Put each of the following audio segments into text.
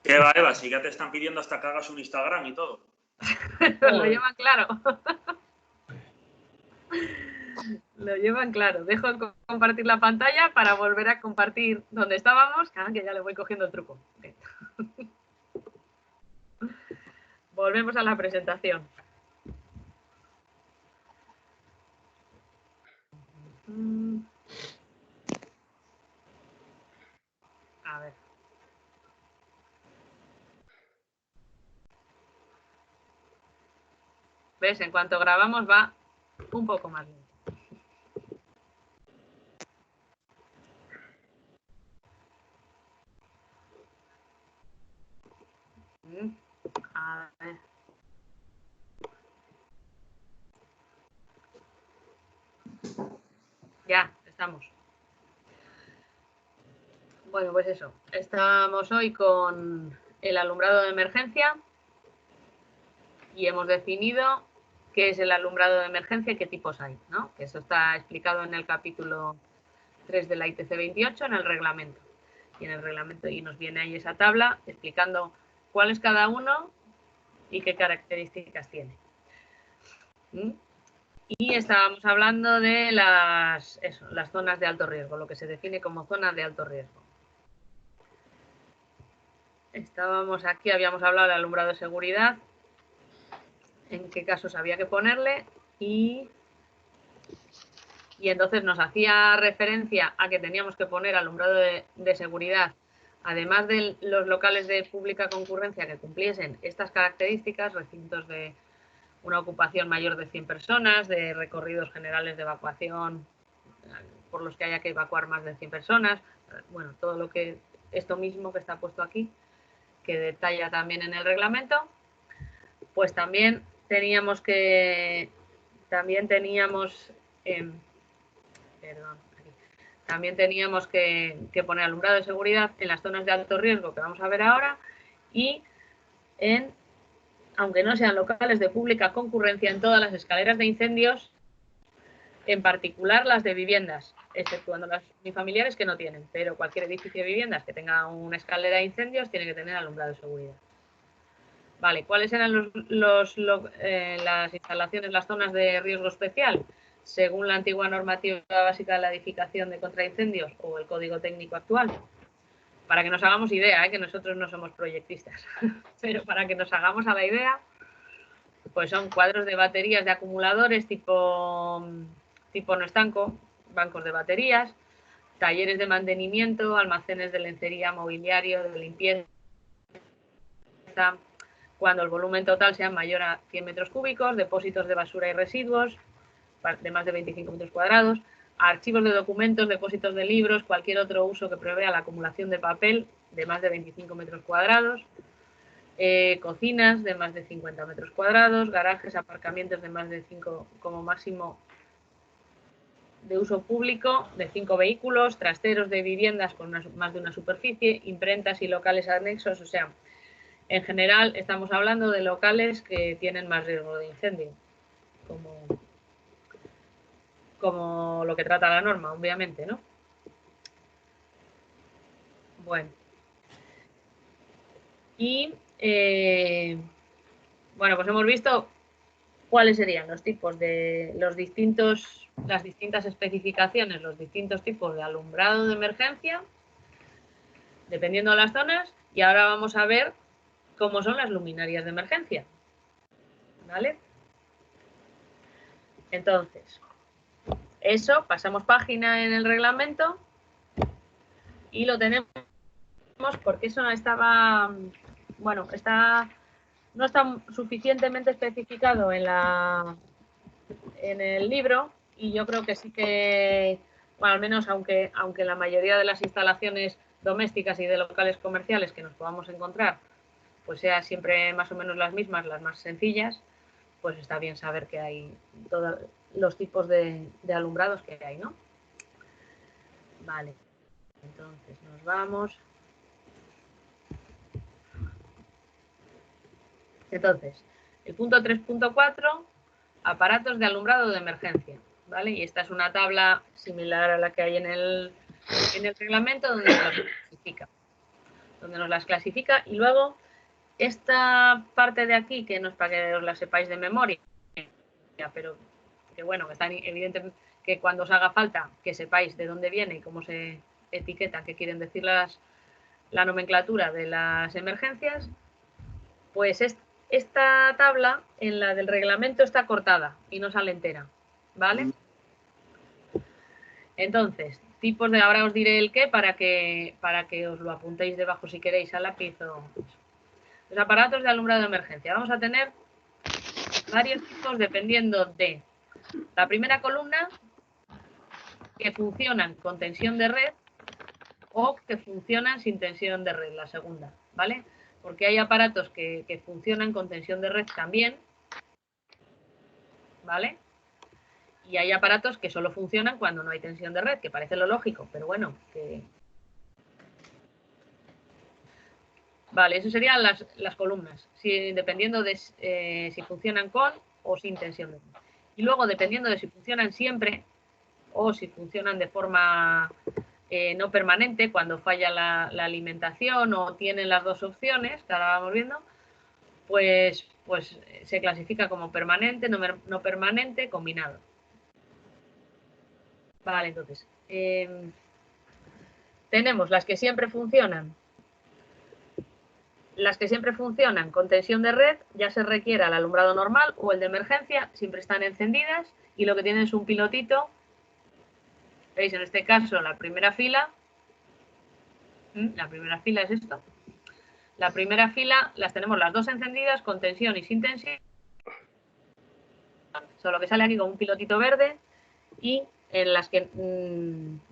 ¿Qué va, Eva? Si ya te están pidiendo hasta que hagas un Instagram y todo. Lo llevan claro. Lo llevan claro. Dejo de compartir la pantalla para volver a compartir donde estábamos. Claro, que ya le voy cogiendo el truco. Okay. Volvemos a la presentación. A ver. ¿Ves? En cuanto grabamos va un poco más lento. A ver. Ya, estamos. Bueno, pues eso. Estamos hoy con el alumbrado de emergencia y hemos definido qué es el alumbrado de emergencia y qué tipos hay, ¿no? Que eso está explicado en el capítulo 3 de la ITC 28 en el reglamento. Y en el reglamento y nos viene ahí esa tabla explicando cuál es cada uno y qué características tiene. Y estábamos hablando de las zonas de alto riesgo, lo que se define como zonas de alto riesgo. Estábamos aquí, habíamos hablado del alumbrado de seguridad, en qué casos había que ponerle y entonces nos hacía referencia a que teníamos que poner alumbrado de seguridad, además de los locales de pública concurrencia que cumpliesen estas características, recintos de una ocupación mayor de 100 personas, de recorridos generales de evacuación por los que haya que evacuar más de 100 personas, bueno, todo lo que, esto mismo que está puesto aquí, que detalla también en el reglamento, pues también teníamos que, también teníamos que poner alumbrado de seguridad en las zonas de alto riesgo que vamos a ver ahora y aunque no sean locales de pública concurrencia, en todas las escaleras de incendios, en particular las de viviendas, exceptuando las unifamiliares que no tienen, pero cualquier edificio de viviendas que tenga una escalera de incendios tiene que tener alumbrado de seguridad. Vale, ¿cuáles eran las instalaciones, las zonas de riesgo especial? Según la antigua normativa básica de la edificación de contraincendios o el código técnico actual. Para que nos hagamos idea, que nosotros no somos proyectistas, pero para que nos hagamos a la idea, pues son cuadros de baterías de acumuladores tipo no estanco, bancos de baterías, talleres de mantenimiento, almacenes de lencería, mobiliario, de limpieza, cuando el volumen total sea mayor a 100 metros cúbicos, depósitos de basura y residuos de más de 25 metros cuadrados, archivos de documentos, depósitos de libros, cualquier otro uso que prevea la acumulación de papel de más de 25 metros cuadrados, cocinas de más de 50 metros cuadrados, garajes, aparcamientos de más de 5 como máximo de uso público de 5 vehículos, trasteros de viviendas con más de una superficie, imprentas y locales anexos, o sea, en general estamos hablando de locales que tienen más riesgo de incendio, como lo que trata la norma, obviamente, ¿no? Bueno. Y, bueno, pues hemos visto cuáles serían los tipos de las distintas especificaciones, los distintos tipos de alumbrado de emergencia, dependiendo de las zonas, y ahora vamos a ver cómo son las luminarias de emergencia, ¿vale? Entonces, eso, pasamos página en el reglamento y lo tenemos porque eso no estaba, bueno, no está suficientemente especificado en el libro y yo creo que sí que, bueno, al menos aunque la mayoría de las instalaciones domésticas y de locales comerciales que nos podamos encontrar pues sea siempre más o menos las mismas, las más sencillas, pues está bien saber que hay todos los tipos de alumbrados que hay, ¿no? Vale, entonces nos vamos. Entonces, el punto 3.4, aparatos de alumbrado de emergencia, ¿vale? Y esta es una tabla similar a la que hay en el reglamento donde donde nos las clasifica. Y luego esta parte de aquí, que no es para que os la sepáis de memoria, pero que bueno, que está evidente que cuando os haga falta que sepáis de dónde viene y cómo se etiqueta, qué quieren decir la nomenclatura de las emergencias, pues esta tabla en la del reglamento está cortada y no sale entera, ¿vale? Entonces, tipos de, ahora os diré el qué para que os lo apuntéis debajo si queréis a lápiz o... Los aparatos de alumbrado de emergencia. Vamos a tener varios tipos dependiendo de la primera columna, que funcionan con tensión de red o que funcionan sin tensión de red, la segunda, ¿vale? Porque hay aparatos que funcionan con tensión de red también, ¿vale? Y hay aparatos que solo funcionan cuando no hay tensión de red, que parece lo lógico, pero bueno, que... Vale, eso serían las columnas, dependiendo de si funcionan con o sin tensión de red. Y luego, dependiendo de si funcionan siempre o si funcionan de forma no permanente, cuando falla la alimentación o tienen las dos opciones, que ahora vamos viendo, pues se clasifica como permanente, no permanente, combinado. Vale, entonces, tenemos las que siempre funcionan. Las que siempre funcionan con tensión de red, ya se requiera el alumbrado normal o el de emergencia, siempre están encendidas y lo que tienen es un pilotito. ¿Veis? En este caso, la primera fila es esto. La primera fila las tenemos las dos encendidas con tensión y sin tensión. Solo que sale aquí con un pilotito verde y en las que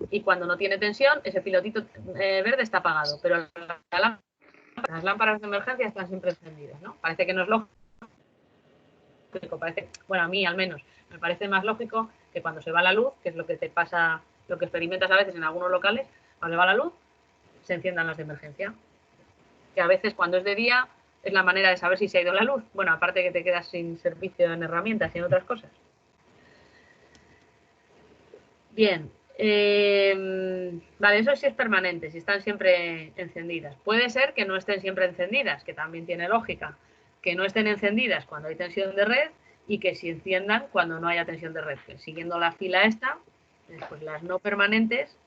y cuando no tiene tensión, ese pilotito verde está apagado, pero las lámparas de emergencia están siempre encendidas, ¿no? Parece que no es lógico. Bueno, a mí al menos me parece más lógico que cuando se va la luz, que es lo que te pasa, lo que experimentas a veces en algunos locales, cuando se va la luz, se enciendan las de emergencia. Que a veces cuando es de día es la manera de saber si se ha ido la luz. Bueno, aparte que te quedas sin servicio en herramientas y en otras cosas. Bien. Vale, eso sí es permanente, si están siempre encendidas. Puede ser que no estén siempre encendidas, que también tiene lógica. Que no estén encendidas cuando hay tensión de red y que se enciendan cuando no haya tensión de red. Que siguiendo la fila esta, pues las no permanentes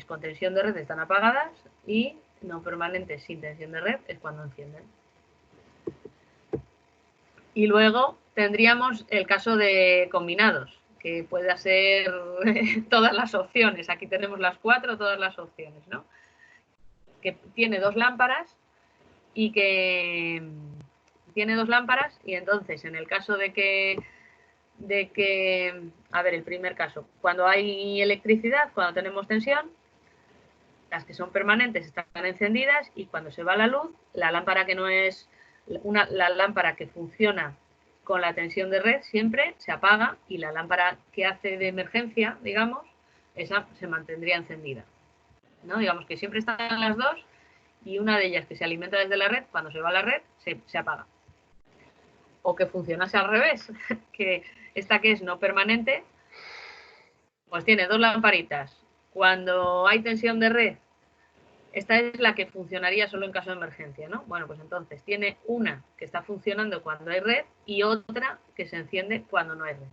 con tensión de red están apagadas y no permanentes sin tensión de red es cuando encienden. Y luego tendríamos el caso de combinados, que puede ser todas las opciones. Aquí tenemos las 4, todas las opciones, ¿no? Que tiene dos lámparas y entonces en el caso de que, a ver, el primer caso, cuando hay electricidad, cuando tenemos tensión, las que son permanentes están encendidas y cuando se va la luz, la lámpara que no es la lámpara que funciona con la tensión de red siempre se apaga y la lámpara que hace de emergencia, digamos, esa se mantendría encendida, ¿no? Digamos que siempre están las dos y una de ellas que se alimenta desde la red, cuando se va a la red, se apaga. O que funcionase al revés, que esta que es no permanente, pues tiene dos lamparitas. Cuando hay tensión de red, esta es la que funcionaría solo en caso de emergencia, ¿no? Bueno, pues entonces tiene una que está funcionando cuando hay red y otra que se enciende cuando no hay red.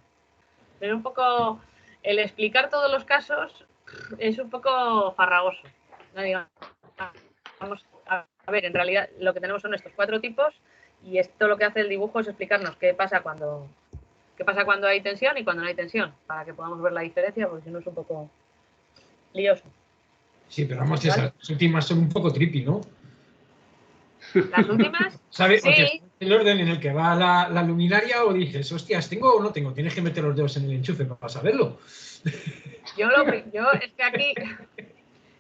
Pero un poco, el explicar todos los casos es un poco farragoso, ¿no? Vamos a ver, en realidad lo que tenemos son estos 4 tipos y esto lo que hace el dibujo es explicarnos qué pasa cuando hay tensión y cuando no hay tensión, para que podamos ver la diferencia, porque si no es un poco lioso. Sí, pero vamos, esas últimas son un poco trippy, ¿no? ¿Las últimas? ¿Sabes? Sí. El orden en el que va la luminaria o dices, hostias, ¿tengo o no tengo? Tienes que meter los dedos en el enchufe para saberlo. Yo es que aquí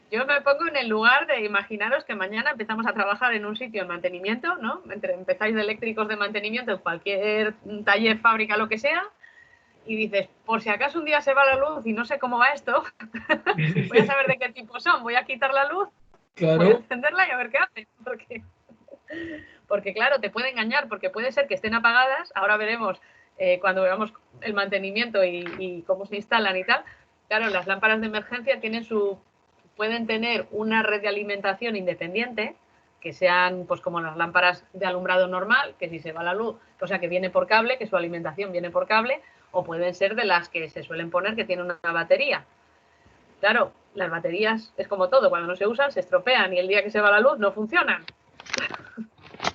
yo me pongo en el lugar de imaginaros que mañana empezamos a trabajar en un sitio de mantenimiento, ¿no? Empezáis de eléctricos de mantenimiento en cualquier taller, fábrica, lo que sea, y dices, por si acaso un día se va la luz y no sé cómo va esto, voy a saber de qué tipo son, voy a quitar la luz, claro. Voy a encenderla y a ver qué hace. Porque claro, te puede engañar, porque puede ser que estén apagadas, ahora veremos cuando veamos el mantenimiento y cómo se instalan y tal. Claro, las lámparas de emergencia tienen pueden tener una red de alimentación independiente, que sean pues como las lámparas de alumbrado normal, que si se va la luz, o sea que viene por cable, que su alimentación viene por cable, o pueden ser de las que se suelen poner que tienen una batería. Claro, las baterías es como todo, cuando no se usan se estropean y el día que se va la luz no funcionan.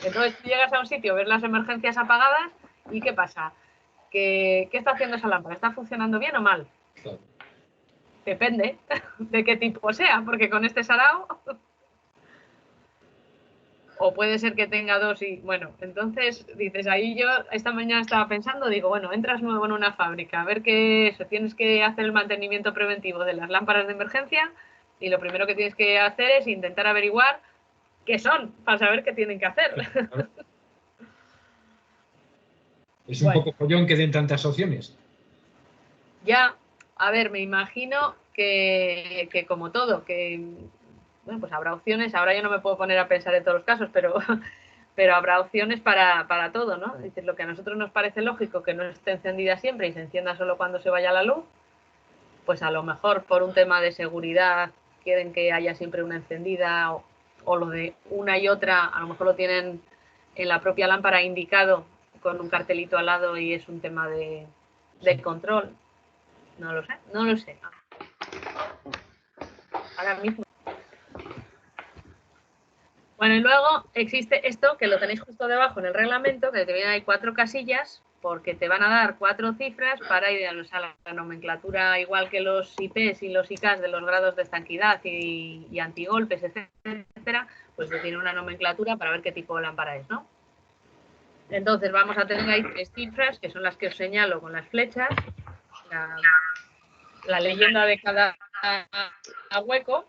Entonces tú llegas a un sitio, ves las emergencias apagadas y ¿qué pasa? ¿Qué está haciendo esa lámpara? ¿Está funcionando bien o mal? Claro. Depende de qué tipo sea, porque con este sarao o puede ser que tenga dos y bueno, entonces dices, ahí yo esta mañana estaba pensando, digo, bueno, entras nuevo en una fábrica, a ver qué eso, tienes que hacer el mantenimiento preventivo de las lámparas de emergencia y lo primero que tienes que hacer es intentar averiguar qué son, para saber qué tienen que hacer. Claro. Es un poco follón que den tantas opciones. Ya, a ver, me imagino que como todo, que bueno, pues habrá opciones, ahora yo no me puedo poner a pensar en todos los casos, pero habrá opciones para todo, ¿no? Dices, lo que a nosotros nos parece lógico que no esté encendida siempre y se encienda solo cuando se vaya la luz, pues a lo mejor por un tema de seguridad quieren que haya siempre una encendida o lo de una y otra, a lo mejor lo tienen en la propia lámpara indicado con un cartelito al lado y es un tema de control. No lo sé, no lo sé. Ahora mismo. Bueno, y luego existe esto, que lo tenéis justo debajo en el reglamento, que te vienen ahí 4 casillas, porque te van a dar 4 cifras para ir a la nomenclatura, igual que los IPs y los IKs de los grados de estanquidad y antigolpes, etcétera, pues te tiene una nomenclatura para ver qué tipo de lámpara es, ¿no? Entonces vamos a tener ahí 3 cifras, que son las que os señalo con las flechas, la leyenda de cada hueco.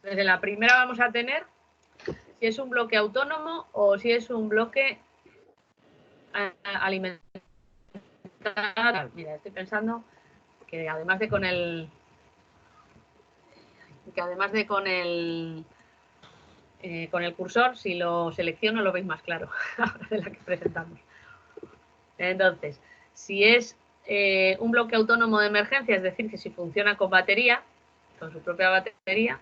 Desde la primera vamos a tener si es un bloque autónomo o si es un bloque alimentario. Mira, estoy pensando que además de con el cursor, si lo selecciono lo veis más claro de la que presentamos. Entonces, si es un bloque autónomo de emergencia, es decir, que si funciona con batería, con su propia batería,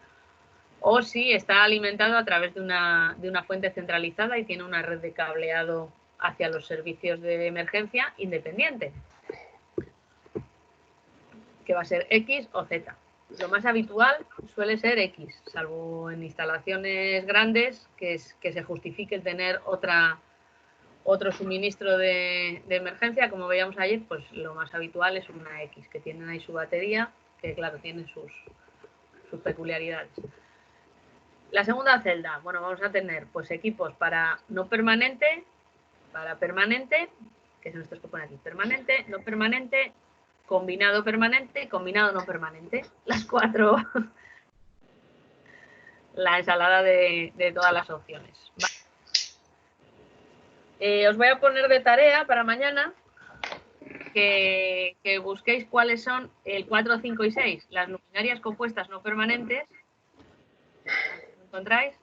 o si está alimentado a través de una fuente centralizada y tiene una red de cableado hacia los servicios de emergencia independiente, que va a ser X o Z. Lo más habitual suele ser X, salvo en instalaciones grandes que se justifique el tener otro suministro de emergencia, como veíamos ayer, pues lo más habitual es una X, que tienen ahí su batería, que claro, tienen sus peculiaridades. La segunda celda, bueno, vamos a tener pues equipos para no permanente, para permanente, que son estos que ponen aquí, permanente, no permanente, combinado permanente, combinado no permanente. Las 4, la ensalada de todas las opciones. Os voy a poner de tarea para mañana que busquéis cuáles son el 4, 5 y 6, las luminarias compuestas no permanentes. ¿Lo encontráis?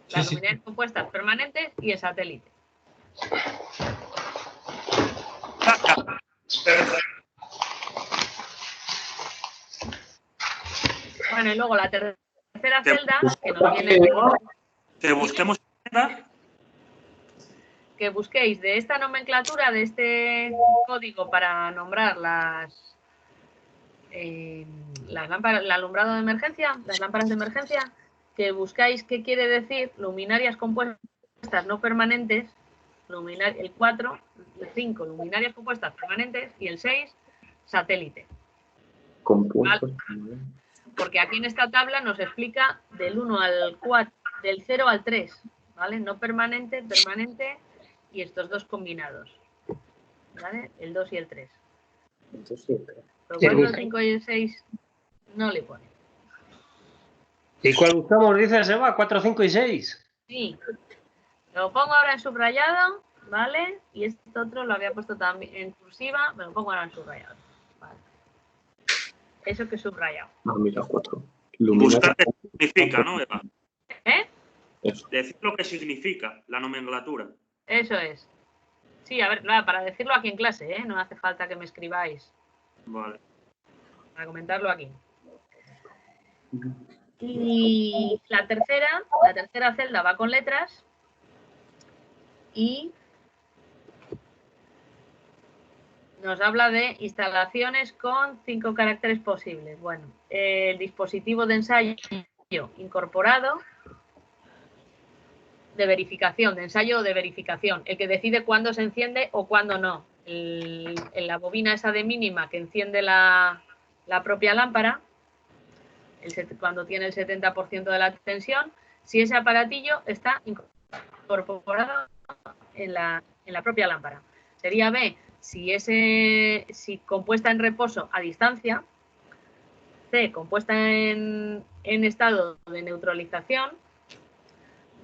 Las luminarias compuestas permanentes y el satélite. Bueno, y luego la tercera celda, que nos viene... Que busquemos... Que busquéis de esta nomenclatura, de este código para nombrar las lámparas, el alumbrado de emergencia, las lámparas de emergencia, que buscáis qué quiere decir luminarias compuestas no permanentes, el 4, el 5, luminarias compuestas permanentes y el 6, satélite. Compuestos. ¿Vale? Porque aquí en esta tabla nos explica del 1 al 4, del 0 al 3, ¿vale? No permanente, permanente y estos dos combinados, ¿vale? El 2 y el 3. Pero 4, el 5 y el 6 no le pone. ¿Y cuál buscamos? Dice Seba, 4, 5 y 6. Sí. Lo pongo ahora en subrayado, ¿vale? Y este otro lo había puesto también en cursiva, me lo pongo ahora en subrayado. Vale. Eso que he subrayado. Ah, mira, 4. Buscar qué significa, ¿no, Eva? ¿Eh? Eso. Decir lo que significa la nomenclatura. Eso es. Sí, a ver, nada, para decirlo aquí en clase, ¿eh? No hace falta que me escribáis. Vale. Para comentarlo aquí. Y la tercera celda va con letras y nos habla de instalaciones con 5 caracteres posibles. Bueno, el dispositivo de ensayo incorporado, de verificación, de ensayo o de verificación, el que decide cuándo se enciende o cuándo no. La bobina esa de mínima que enciende la propia lámpara, cuando tiene el 70% de la tensión, si ese aparatillo está incorporado en la propia lámpara. Sería B, si compuesta en reposo a distancia. C, compuesta en estado de neutralización.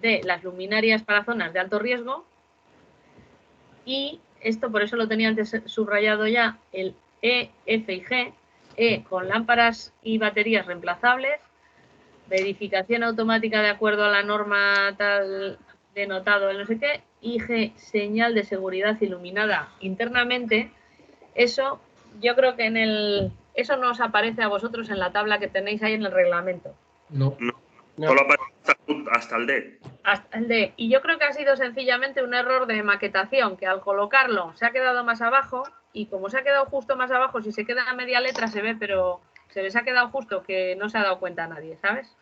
D, las luminarias para zonas de alto riesgo. Y esto, por eso lo tenía antes subrayado ya, el E, F y G. E, con lámparas y baterías reemplazables. Verificación automática de acuerdo a la norma tal denotado en no sé qué. Y G, señal de seguridad iluminada internamente. Eso, yo creo que eso no os aparece a vosotros en la tabla que tenéis ahí en el reglamento. No. Solo aparece hasta el D. Hasta el D. Y yo creo que ha sido sencillamente un error de maquetación, que al colocarlo se ha quedado más abajo, y como se ha quedado justo más abajo, si se queda a media letra se ve, pero se les ha quedado justo que no se ha dado cuenta a nadie, ¿sabes?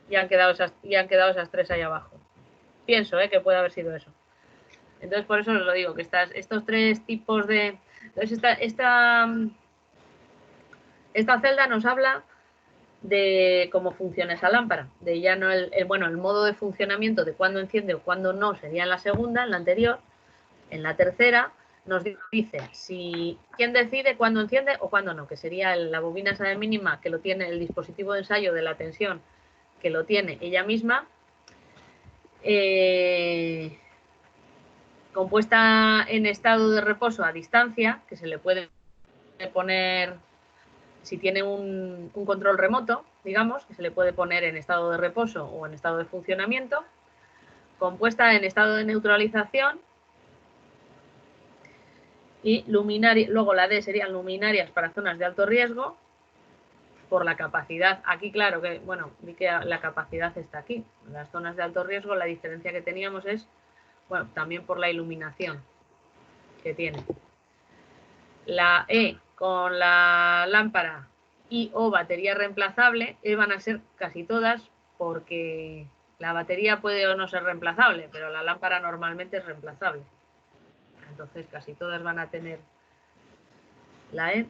Y han quedado esas 3 ahí abajo. Pienso que puede haber sido eso. Entonces, por eso os lo digo, que estos 3 tipos de... Entonces, esta celda nos habla de cómo funciona esa lámpara, de ya no el modo de funcionamiento de cuándo enciende o cuándo no sería en la segunda, en la anterior. En la tercera nos dice quién decide cuándo enciende o cuándo no, que sería la bobina esa de mínima que lo tiene el dispositivo de ensayo de la tensión, que lo tiene ella misma, compuesta en estado de reposo a distancia, que se le puede poner, si tiene un control remoto, digamos, que se le puede poner en estado de reposo o en estado de funcionamiento, compuesta en estado de neutralización, y luego la D serían luminarias para zonas de alto riesgo, por la capacidad. Aquí, claro, que, bueno, vi que la capacidad está aquí. En las zonas de alto riesgo la diferencia que teníamos es, bueno, también por la iluminación que tiene. La E con la lámpara y o batería reemplazable van a ser casi todas, porque la batería puede o no ser reemplazable, pero la lámpara normalmente es reemplazable. Entonces casi todas van a tener la E.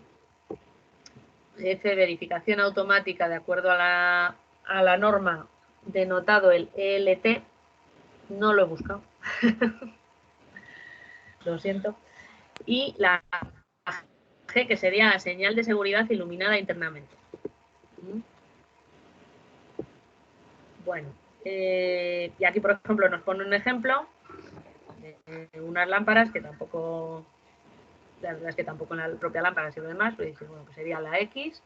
F, verificación automática de acuerdo a la norma denotado el ELT. No lo he buscado. Lo siento. Y la G, que sería señal de seguridad iluminada internamente. Bueno, y aquí, por ejemplo, nos pone un ejemplo de unas lámparas que tampoco, la verdad es que tampoco en la propia lámpara sirve más, pero bueno, que sería la X,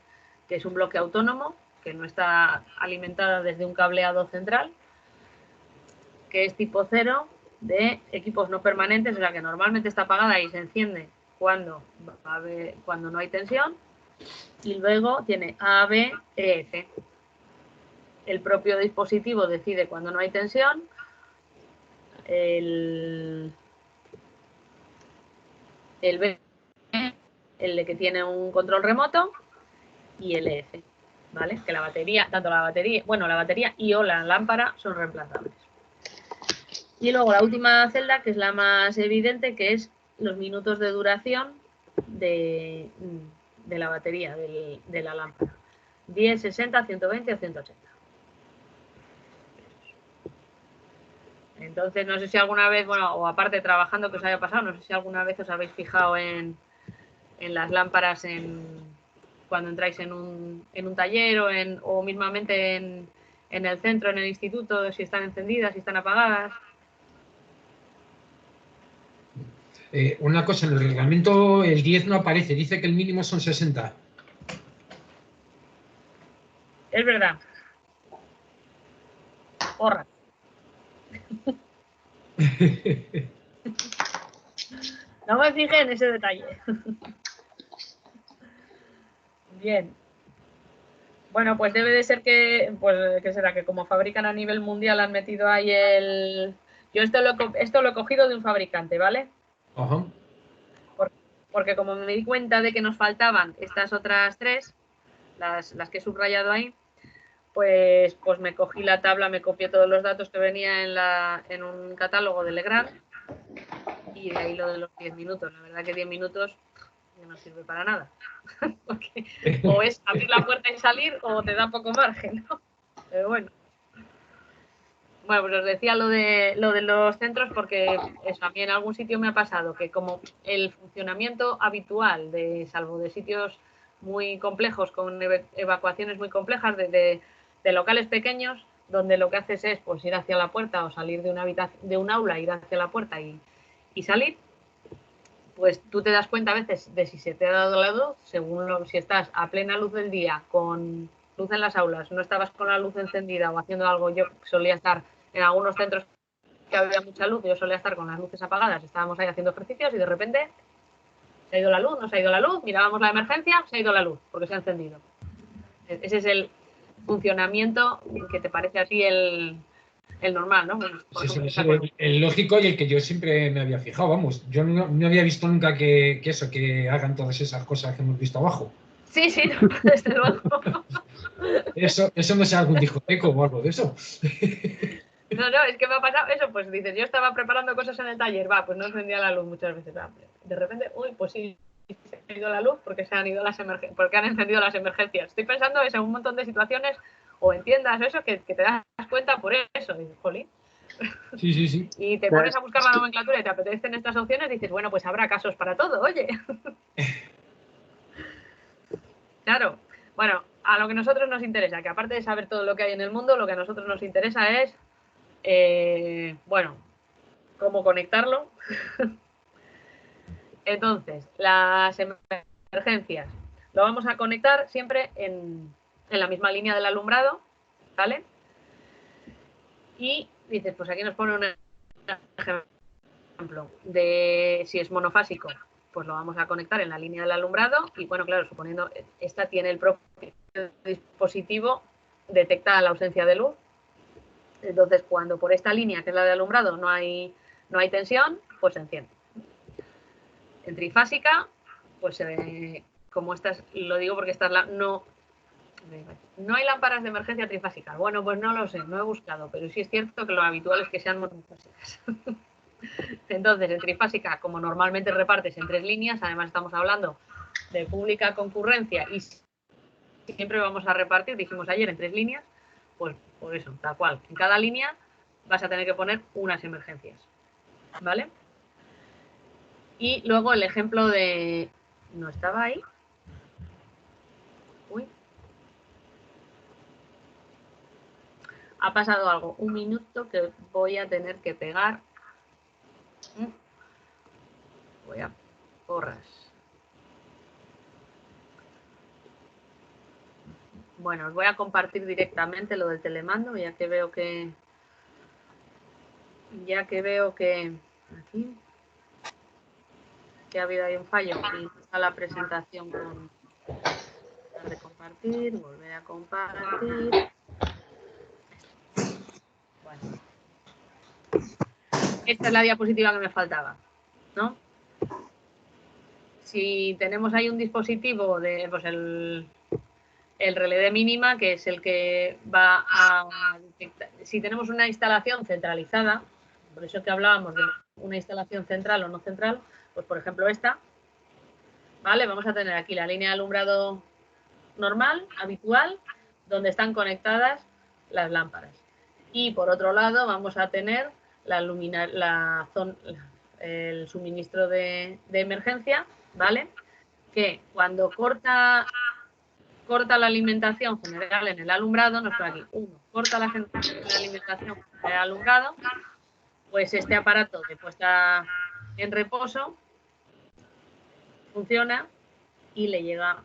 que es un bloque autónomo, que no está alimentada desde un cableado central, que es tipo 0, de equipos no permanentes, o sea que normalmente está apagada y se enciende cuando no hay tensión. Y luego tiene A, B, E, F. El propio dispositivo decide cuando no hay tensión. El B, el de que tiene un control remoto, y el F, ¿vale? Que la batería, tanto la batería y o la lámpara son reemplazables. Y luego la última celda, que es la más evidente, que es los minutos de duración de la batería, de la lámpara. 10, 60, 120 o 180. Entonces, no sé si alguna vez, bueno, o aparte trabajando que os haya pasado, no sé si alguna vez os habéis fijado en las lámparas cuando entráis en un taller o mismamente en el centro, en el instituto, si están encendidas, si están apagadas. Una cosa, en el reglamento el 10 no aparece, dice que el mínimo son 60. Es verdad. Porra. No me fijé en ese detalle. Bien. Bueno, pues debe de ser que, pues, ¿qué será? Que como fabrican a nivel mundial han metido ahí el... Yo esto lo he cogido de un fabricante, ¿vale? Ajá. Porque como me di cuenta de que nos faltaban estas otras tres, las que he subrayado ahí, pues me cogí la tabla, me copié todos los datos que venía en un catálogo de Legrand y de ahí lo de los 10 minutos. La verdad que 10 minutos no sirve para nada. Porque o es abrir la puerta y salir o te da poco margen, ¿no? Pero bueno. Bueno, pues os decía lo de los centros porque eso, a mí en algún sitio me ha pasado que como el funcionamiento habitual, salvo de sitios muy complejos, con evacuaciones muy complejas de locales pequeños, donde lo que haces es pues ir hacia la puerta o salir de una habitación, de un aula, ir hacia la puerta y salir, pues tú te das cuenta a veces de si se te ha dado la luz, según si estás a plena luz del día, con luz en las aulas, no estabas con la luz encendida o haciendo algo. Yo solía estar en algunos centros que había mucha luz, yo solía estar con las luces apagadas, estábamos ahí haciendo ejercicios y de repente se ha ido la luz, no se ha ido la luz, mirábamos la emergencia, se ha ido la luz, porque se ha encendido. Ese es el funcionamiento que te parece a ti el normal, ¿no? Bueno, por Sí, ejemplo, el lógico y el que yo siempre me había fijado, vamos. Yo no había visto nunca que hagan todas esas cosas que hemos visto abajo. Sí, no, desde luego. Eso no sea algún discoteco o algo de eso. No, es que me ha pasado eso, pues dices, yo estaba preparando cosas en el taller, pues no encendía la luz muchas veces. De repente, pues sí, se ha ido la luz porque porque han encendido las emergencias. Estoy pensando en un montón de situaciones o en tiendas eso que te das cuenta por eso. Y dices, jolín. Sí. Y te pones a buscar la nomenclatura y te apetecen estas opciones y dices, bueno, pues habrá casos para todo, oye. Claro. Bueno, a lo que a nosotros nos interesa, que aparte de saber todo lo que hay en el mundo, lo que a nosotros nos interesa es, cómo conectarlo. Entonces, las emergencias lo vamos a conectar siempre en la misma línea del alumbrado, ¿vale? Y dices, pues aquí nos pone un ejemplo de si es monofásico, pues lo vamos a conectar en la línea del alumbrado y bueno, claro, suponiendo esta tiene el propio dispositivo, detecta la ausencia de luz. Entonces, cuando por esta línea, que es la de alumbrado, no hay tensión, pues se enciende. En trifásica, pues como estas, lo digo porque estas no hay lámparas de emergencia trifásicas. Bueno, pues no lo sé, no he buscado, pero sí es cierto que lo habitual es que sean monofásicas. Entonces, en trifásica, como normalmente repartes en 3 líneas, además estamos hablando de pública concurrencia y siempre vamos a repartir, dijimos ayer, en 3 líneas, pues por eso, tal cual. En cada línea vas a tener que poner unas emergencias, ¿vale? Y luego el ejemplo de... ¿No estaba ahí? Uy. Ha pasado algo. Un minuto que voy a tener que pegar. Voy a porras. Bueno, os voy a compartir directamente lo del telemando, ya que veo que... Aquí... que ha habido ahí un fallo y está la presentación con de compartir, volver a compartir. Bueno. Esta es la diapositiva que me faltaba, ¿no? Si tenemos ahí un dispositivo de pues el relé de mínima, que es el que va a detectar. Si tenemos una instalación centralizada, por eso que hablábamos de una instalación central o no central, pues por ejemplo esta, ¿vale? Vamos a tener aquí la línea de alumbrado normal, habitual, donde están conectadas las lámparas. Y por otro lado vamos a tener el suministro de emergencia, ¿vale? Que cuando corta la alimentación general en el alumbrado, nos pone aquí, 1, corta la alimentación en el alumbrado, pues este aparato de puesta en reposo funciona y le llega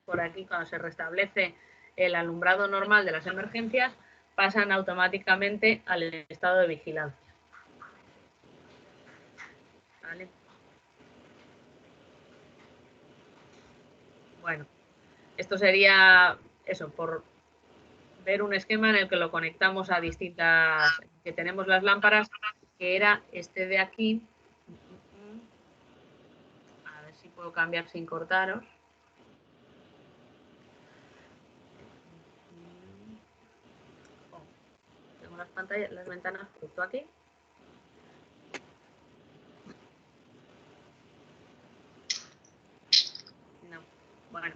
por aquí cuando se restablece el alumbrado normal de las emergencias, pasan automáticamente al estado de vigilancia. ¿Vale? Bueno, esto sería eso, por ver un esquema en el que lo conectamos a distintas, que tenemos las lámparas, que era este de aquí. A ver si puedo cambiar sin cortaros. Tengo las pantallas, las ventanas justo aquí. No. Bueno,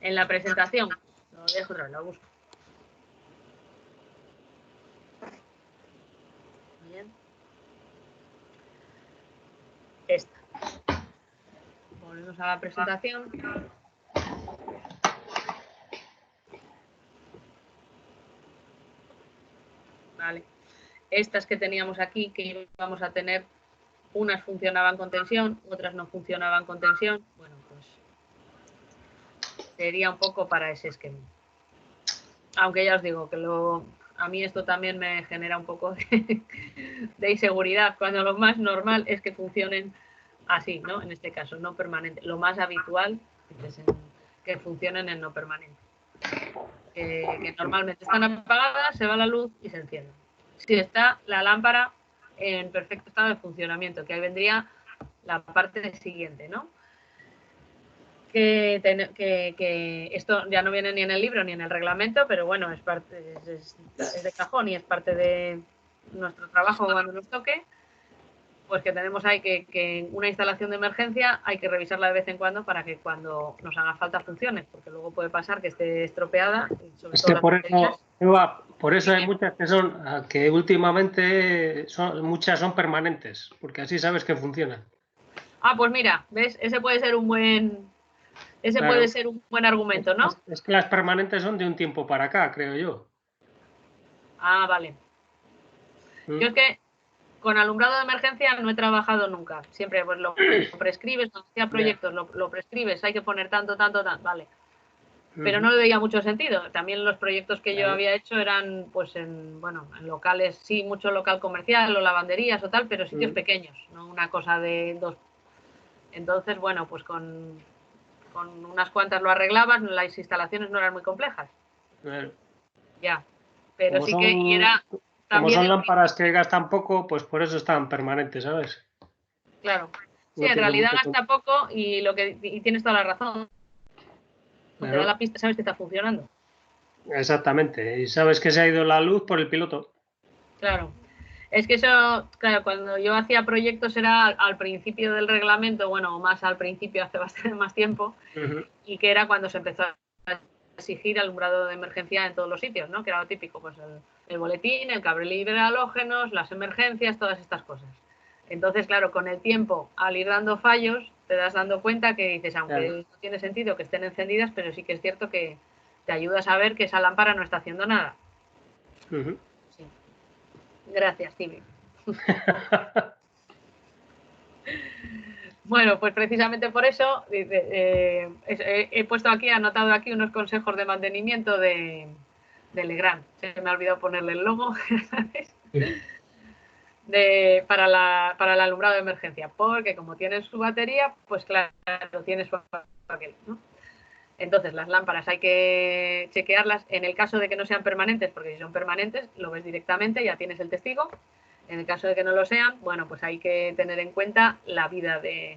en la presentación, lo dejo otra vez, lo busco. Bien. Esta. Volvemos a la presentación. Vale. Estas que teníamos aquí, que íbamos a tener, unas funcionaban con tensión, otras no funcionaban con tensión. Bueno, pues sería un poco para ese esquema. Aunque ya os digo que a mí esto también me genera un poco de inseguridad, cuando lo más normal es que funcionen así, ¿no? En este caso, no permanente. Lo más habitual es que funcionen en no permanente. Que normalmente están apagadas, se va la luz y se encienden. Si está la lámpara en perfecto estado de funcionamiento, que ahí vendría la parte siguiente, ¿no? Que esto ya no viene ni en el libro ni en el reglamento, pero bueno, es de cajón y es parte de nuestro trabajo cuando nos toque, pues que tenemos ahí que una instalación de emergencia hay que revisarla de vez en cuando para que cuando nos haga falta funcione, porque luego puede pasar que esté estropeada. Sobre todo por eso, Eva, por eso hay muchas que últimamente muchas son permanentes, porque así sabes que funcionan. Ah, pues mira, ¿ves? Ese puede ser un buen argumento, ¿no? Es que las permanentes son de un tiempo para acá, creo yo. Ah, vale. Yo es que con alumbrado de emergencia no he trabajado nunca. Siempre pues lo prescribes, cuando hacía proyectos, lo prescribes, hay que poner tanto, vale. Pero no le veía mucho sentido. También los proyectos que yo había hecho eran pues en locales, sí, mucho local comercial o lavanderías o tal, pero sitios pequeños, no una cosa de dos. Entonces, bueno, pues con unas cuantas lo arreglabas, las instalaciones no eran muy complejas. Ya, pero como sí que era... Como son lámparas que gastan poco, pues por eso están permanentes, ¿sabes? Claro. Sí, en realidad gasta poco y tienes toda la razón. Te da la pista, sabes que está funcionando. Exactamente. Y sabes que se ha ido la luz por el piloto. Claro. Es que eso, claro, cuando yo hacía proyectos era al principio del reglamento, bueno, más al principio, hace bastante más tiempo, y que era cuando se empezó a exigir alumbrado de emergencia en todos los sitios, ¿no? Que era lo típico, pues el boletín, el cable libre de halógenos, las emergencias, todas estas cosas. Entonces, claro, con el tiempo, al ir dando fallos, te das dando cuenta que dices, aunque no tiene sentido que estén encendidas, pero sí que es cierto que te ayuda a saber que esa lámpara no está haciendo nada. Sí. Gracias, Tibi. Bueno, pues precisamente por eso he puesto aquí, anotado aquí unos consejos de mantenimiento de Legrand. Se me ha olvidado ponerle el logo, ¿sabes? Para el alumbrado de emergencia, porque como tiene su batería, pues claro, tiene su aquel, ¿no? Entonces, las lámparas hay que chequearlas en el caso de que no sean permanentes, porque si son permanentes, lo ves directamente, ya tienes el testigo. En el caso de que no lo sean, bueno, pues hay que tener en cuenta la vida de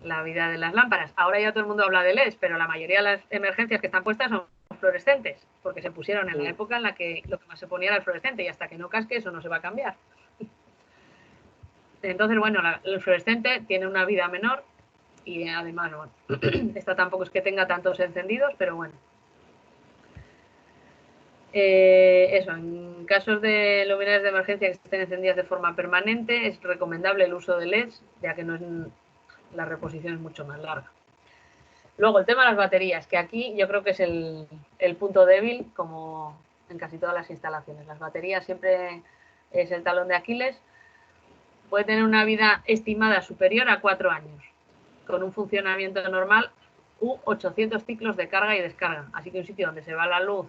las lámparas. Ahora ya todo el mundo habla de LEDs, pero la mayoría de las emergencias que están puestas son fluorescentes, porque se pusieron en la época en la que lo que más se ponía era el fluorescente y hasta que no casque eso no se va a cambiar. Entonces, bueno, el fluorescente tiene una vida menor y además, bueno, esta tampoco es que tenga tantos encendidos, pero bueno. Eso, en casos de luminarias de emergencia que estén encendidas de forma permanente, es recomendable el uso de LEDs, ya que la reposición es mucho más larga. Luego, el tema de las baterías, que aquí yo creo que es el punto débil, como en casi todas las instalaciones. Las baterías siempre es el talón de Aquiles. Puede tener una vida estimada superior a 4 años, con un funcionamiento normal u 800 ciclos de carga y descarga. Así que un sitio donde se va la luz,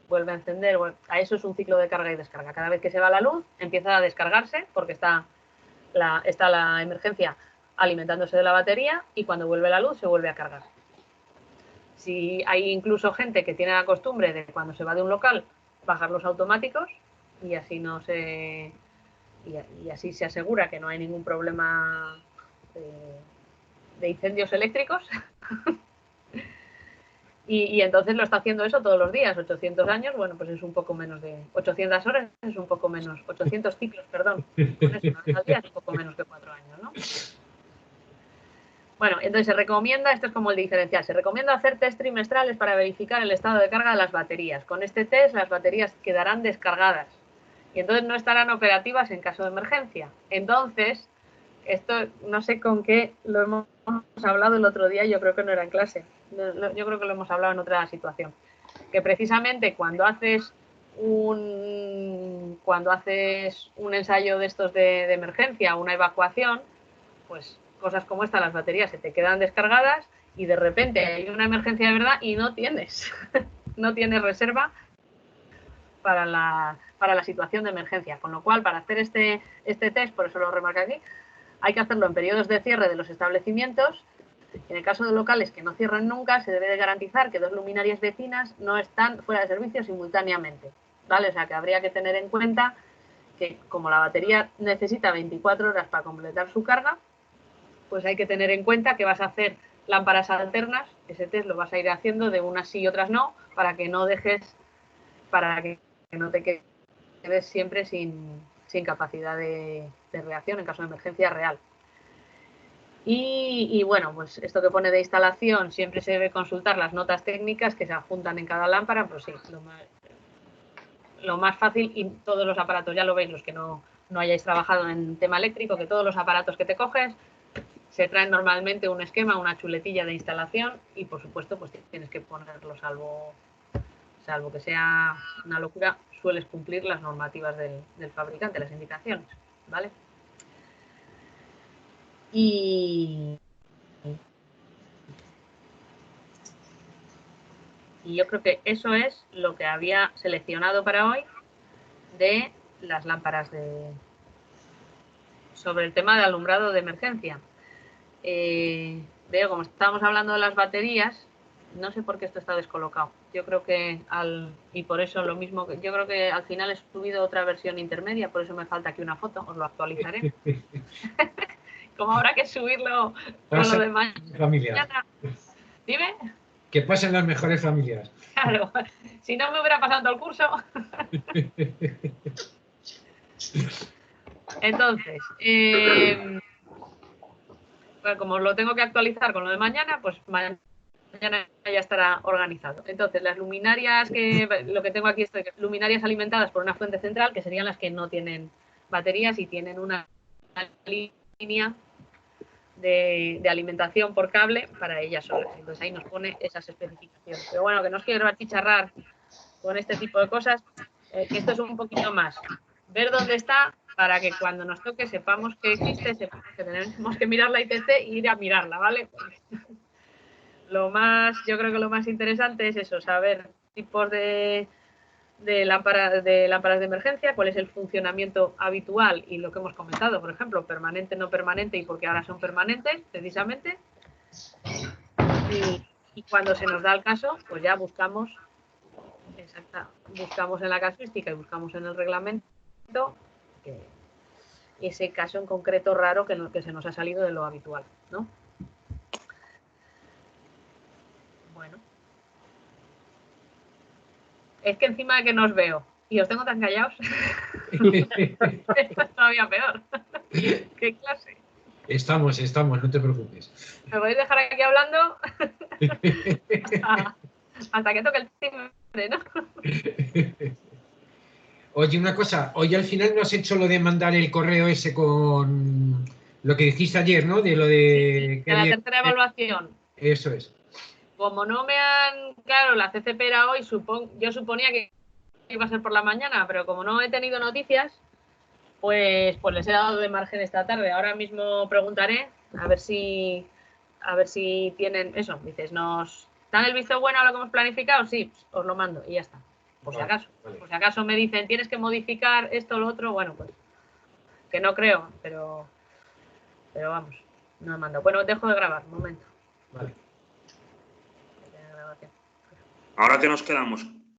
vuelve a encender, a eso es un ciclo de carga y descarga. Cada vez que se va la luz, empieza a descargarse porque está la emergencia alimentándose de la batería y cuando vuelve la luz se vuelve a cargar. Si hay incluso gente que tiene la costumbre de cuando se va de un local bajar los automáticos y así no se y así se asegura que no hay ningún problema de incendios eléctricos. Y entonces lo está haciendo eso todos los días, 800 años, bueno, pues es un poco menos de 800 horas, es un poco menos, 800 ciclos, perdón, con eso, una vez al día es un poco menos que 4 años, ¿no? Bueno, entonces se recomienda, esto es como el diferencial, se recomienda hacer test trimestrales para verificar el estado de carga de las baterías. Con este test las baterías quedarán descargadas y entonces no estarán operativas en caso de emergencia. Entonces, esto no sé con qué lo hemos hablado el otro día, yo creo que no era en clase, yo creo que lo hemos hablado en otra situación, que precisamente cuando haces un ensayo de estos de emergencia, una evacuación, pues cosas como esta, las baterías se te quedan descargadas y de repente hay una emergencia de verdad y no tienes, no tienes reserva para la situación de emergencia. Con lo cual, para hacer este test, por eso lo remarco aquí, hay que hacerlo en periodos de cierre de los establecimientos. En el caso de locales que no cierran nunca, se debe de garantizar que 2 luminarias vecinas no están fuera de servicio simultáneamente, ¿vale? O sea, que habría que tener en cuenta que como la batería necesita 24 horas para completar su carga, pues hay que tener en cuenta que vas a hacer lámparas alternas, ese test lo vas a ir haciendo de unas sí y otras no, para que no te quedes siempre sin capacidad de reacción en caso de emergencia real. Y bueno, pues esto que pone de instalación, siempre se debe consultar las notas técnicas que se adjuntan en cada lámpara, pues sí, lo más fácil, y todos los aparatos, ya lo veis, los que no hayáis trabajado en tema eléctrico, que todos los aparatos que te coges se traen normalmente un esquema, una chuletilla de instalación y por supuesto pues tienes que ponerlo, salvo que sea una locura, sueles cumplir las normativas del fabricante, las indicaciones, ¿vale? Y yo creo que eso es lo que había seleccionado para hoy de las lámparas sobre el tema de alumbrado de emergencia. Veo, como estábamos hablando de las baterías, no sé por qué esto está descolocado. Yo creo que y por eso lo mismo, yo creo que al final he subido otra versión intermedia, por eso me falta aquí una foto, os lo actualizaré. Como habrá que subirlo con lo de mañana. Dime. Que pasen las mejores familias. Claro, si no me hubiera pasado todo el curso. Entonces, bueno, como lo tengo que actualizar con lo de mañana, pues mañana ya estará organizado. Entonces, las luminarias, lo que tengo aquí es luminarias alimentadas por una fuente central, que serían las que no tienen baterías y tienen una línea de alimentación por cable para ellas solas. Entonces ahí nos pone esas especificaciones. Pero bueno, que no os quiero achicharrar con este tipo de cosas, que esto es un poquito más ver dónde está para que cuando nos toque sepamos que existe, sepamos que tenemos que mirar la ITC e ir a mirarla, ¿vale? Yo creo que lo más interesante es eso, saber tipos de lámparas de emergencia, cuál es el funcionamiento habitual y lo que hemos comentado, por ejemplo, permanente, no permanente y por qué ahora son permanentes, precisamente. Y cuando se nos da el caso, pues ya buscamos en la casuística y buscamos en el reglamento ese caso en concreto raro que se nos ha salido de lo habitual, ¿no? Bueno. Es que encima de que no os veo y os tengo tan callados, esto es todavía peor. ¿Qué clase? Estamos, no te preocupes. Me podéis dejar aquí hablando hasta que toque el timbre, ¿no? Oye, una cosa, hoy al final no has hecho lo de mandar el correo ese con lo que dijiste ayer, ¿no? De lo de... Sí, de la tercera evaluación. Eso es. Como no me han... Claro, la CCP era hoy, yo suponía que iba a ser por la mañana, pero como no he tenido noticias, pues les he dado de margen esta tarde. Ahora mismo preguntaré a ver si tienen eso. Dices, ¿nos dan el visto bueno a lo que hemos planificado? Sí, os lo mando y ya está. Por si acaso. Vale. Por si acaso me dicen, tienes que modificar esto o lo otro, bueno, pues que no creo, pero vamos, no me mando. Bueno, dejo de grabar, un momento. Vale. ¿Ahora qué nos quedamos?